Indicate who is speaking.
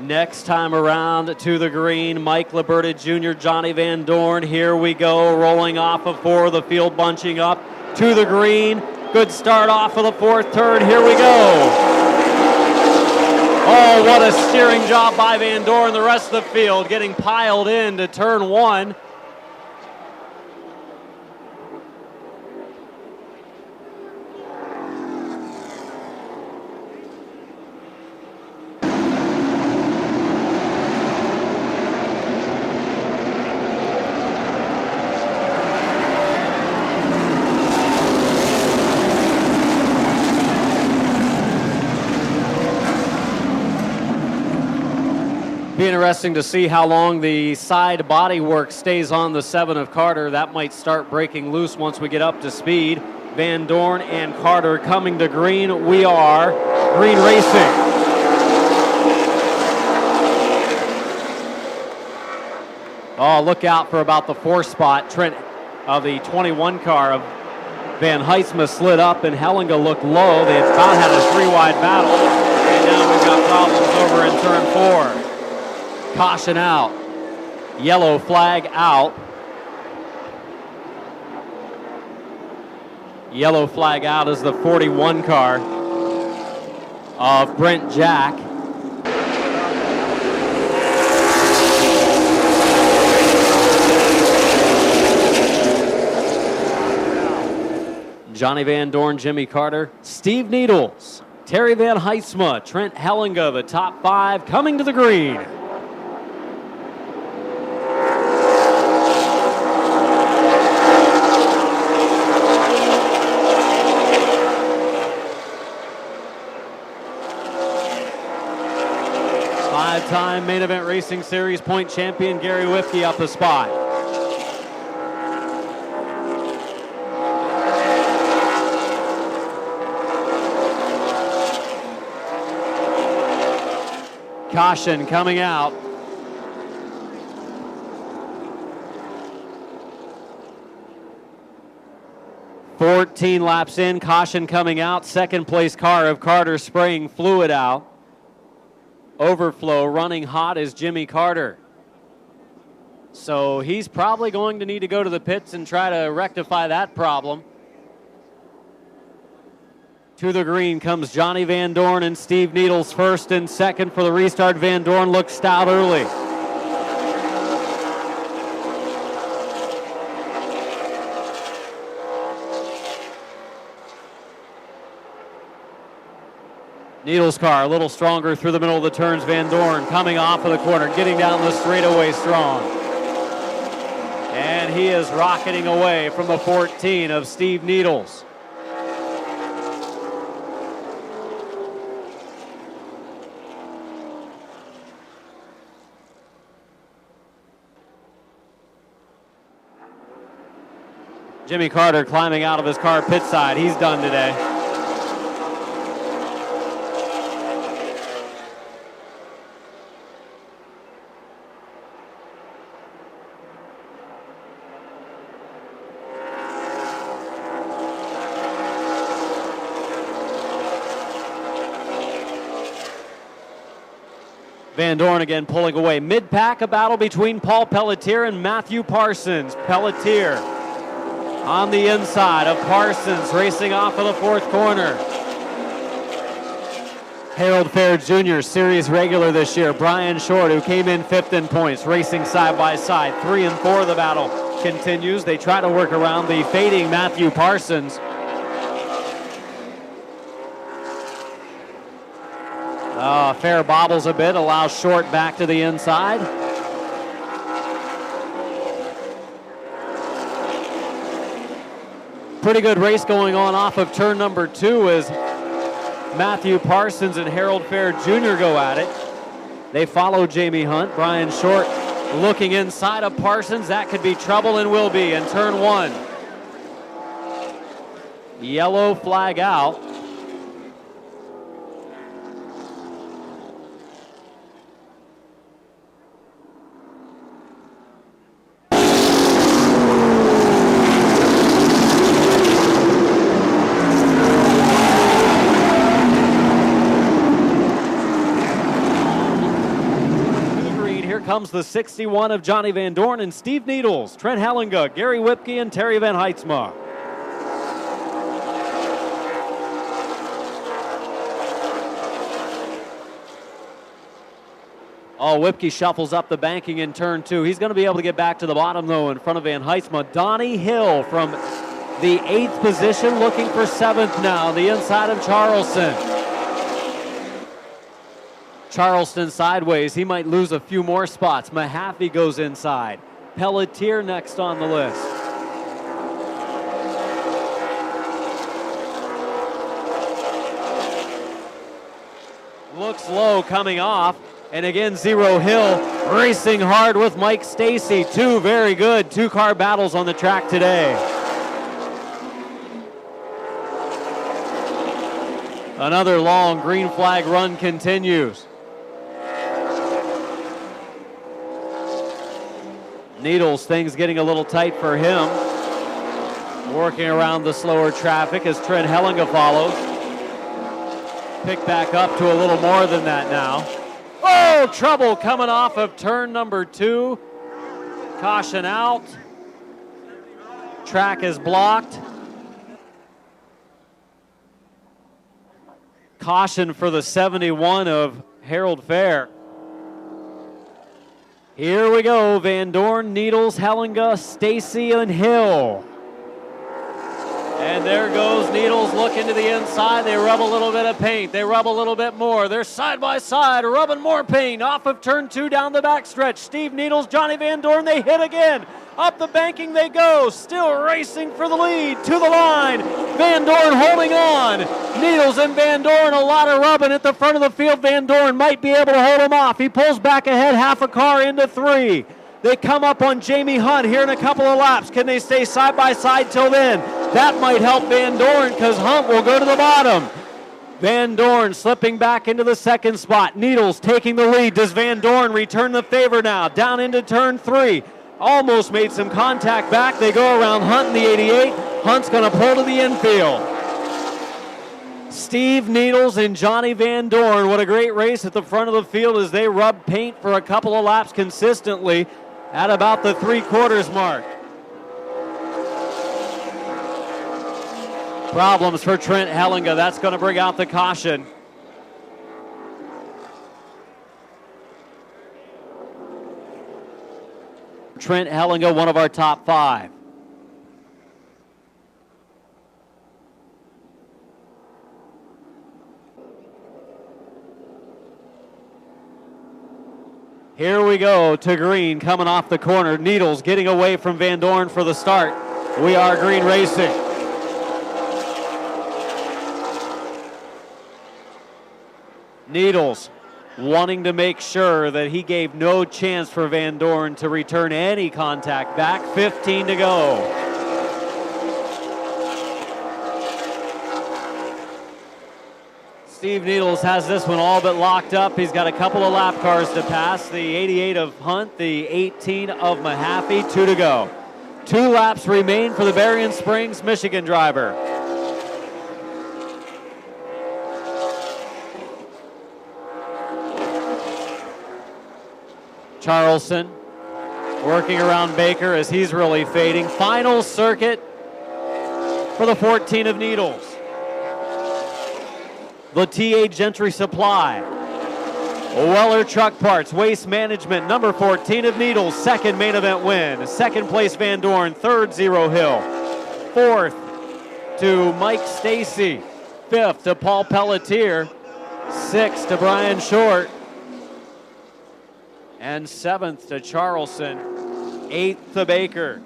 Speaker 1: Next time around to the green, Mike Liberta Jr., Johnny Van Dorn. Here we go, rolling off of 4, the field bunching up to the green. Good start off of the 4th turn. Here we go. Oh, what a steering job by Van Dorn. The rest of the field getting piled into turn 1. Be interesting to see how long the side body work stays on the 7 of Carter. That might start breaking loose once we get up to speed. Van Dorn and Carter coming to green. We are green racing. Oh, look out for about the 4 spot. Trent of the 21 car of Van Heidsma slid up and Hellinga looked low. They about had a 3-wide battle. And now we've got problems over in turn 4. Caution out. Yellow flag out. Yellow flag out is the 41 car of Brent Jack. Johnny Van Dorn, Jimmy Carter, Steve Needles, Terry Van Heidsma, Trent Hellinga, the top 5 coming to the green. Five-time Main Event Racing Series point champion Gary Whipke up a spot. Caution coming out. "14 laps in, caution coming out. Second place car of Carter spraying fluid out. Overflow running hot is Jimmy Carter. So he's probably going to need to go to the pits and try to rectify that problem. To the green comes Johnny Van Dorn and Steve Needles first and second for the restart. Van Dorn looked stout early. Needles' car a little stronger through the middle of the turns. Van Dorn coming off of the corner, getting down the straightaway strong. And he is rocketing away from the 14 of Steve Needles. Jimmy Carter climbing out of his car pit side. He's done today. Van Dorn again pulling away. Mid-pack, a battle between Paul Pelletier and Matthew Parsons. Pelletier on the inside of Parsons, racing off of the 4th corner. Harold Fair Jr., series regular this year. Brian Short, who came in 5th in points, racing side by side. 3 and 4, the battle continues. They try to work around the fading Matthew Parsons. Fair bobbles a bit, allows Short back to the inside. Pretty good race going on off of turn number 2 as Matthew Parsons and Harold Fair Jr. go at it. They follow Jamie Hunt. Brian Short looking inside of Parsons. That could be trouble and will be in turn 1. Yellow flag out. comes the 61 of Johnny Van Dorn and Steve Needles, Trent Hellinga, Gary Whipke, and Terry Van Heitzma. Oh, Whipke shuffles up the banking in turn 2. He's going to be able to get back to the bottom, though, in front of Van Heitzma. Donnie Hill from the 8th position, looking for 7th now, the inside of Charleston. Charleston sideways. He might lose a few more spots. Mahaffey goes inside. Pelletier next on the list. Looks low coming off. And again, Zero Hill racing hard with Mike Stacy. Two very good two-car battles on the track today. Another long green flag run continues. Needles, things getting a little tight for him. Working around the slower traffic as Trent Hellinga follows. Pick back up to a little more than that now. Oh, trouble coming off of turn number 2. Caution out. Track is blocked. Caution for the 71 of Harold Fair. Here we go, Van Dorn, Needles, Hellinga, Stacy, and Hill. And there goes Needles looking to the inside. They rub a little bit of paint. They rub a little bit more. They're side by side, rubbing more paint. Off of turn 2 down the backstretch. Steve Needles, Johnny Van Dorn, they hit again. Up the banking they go. Still racing for the lead. To the line. Van Dorn holding on. Needles and Van Dorn, a lot of rubbing at the front of the field. Van Dorn might be able to hold him off. He pulls back ahead half a car into 3. They come up on Jamie Hunt here in a couple of laps. Can they stay side by side till then? That might help Van Dorn because Hunt will go to the bottom. Van Dorn slipping back into the 2nd spot. Needles taking the lead. Does Van Dorn return the favor now? Down into turn 3. Almost made some contact back. They go around Hunt in the 88. Hunt's going to pull to the infield. Steve Needles and Johnny Van Dorn. What a great race at the front of the field as they rub paint for a couple of laps consistently at about the 3/4 mark. Problems for Trent Hellinga. That's going to bring out the caution. Trent Hellinga, one of our top 5. Here we go to green, coming off the corner. Needles getting away from Van Dorn for the start. We are green racing. Needles wanting to make sure that he gave no chance for Van Dorn to return any contact back. 15 to go. Steve Needles has this one all but locked up. He's got a couple of lap cars to pass. The 88 of Hunt, the 18 of Mahaffey, 2 to go. 2 laps remain for the Berrien Springs, Michigan driver. Charleston working around Baker as he's really fading. Final circuit for the 14 of Needles. The TA Gentry Supply. Weller Truck Parts, Waste Management, number 14 of Needles, 2nd main event win. 2nd place Van Dorn, 3rd Zero Hill. 4th to Mike Stacy. 5th to Paul Pelletier. 6th to Brian Short. And 7th to Charleston. 8th to Baker.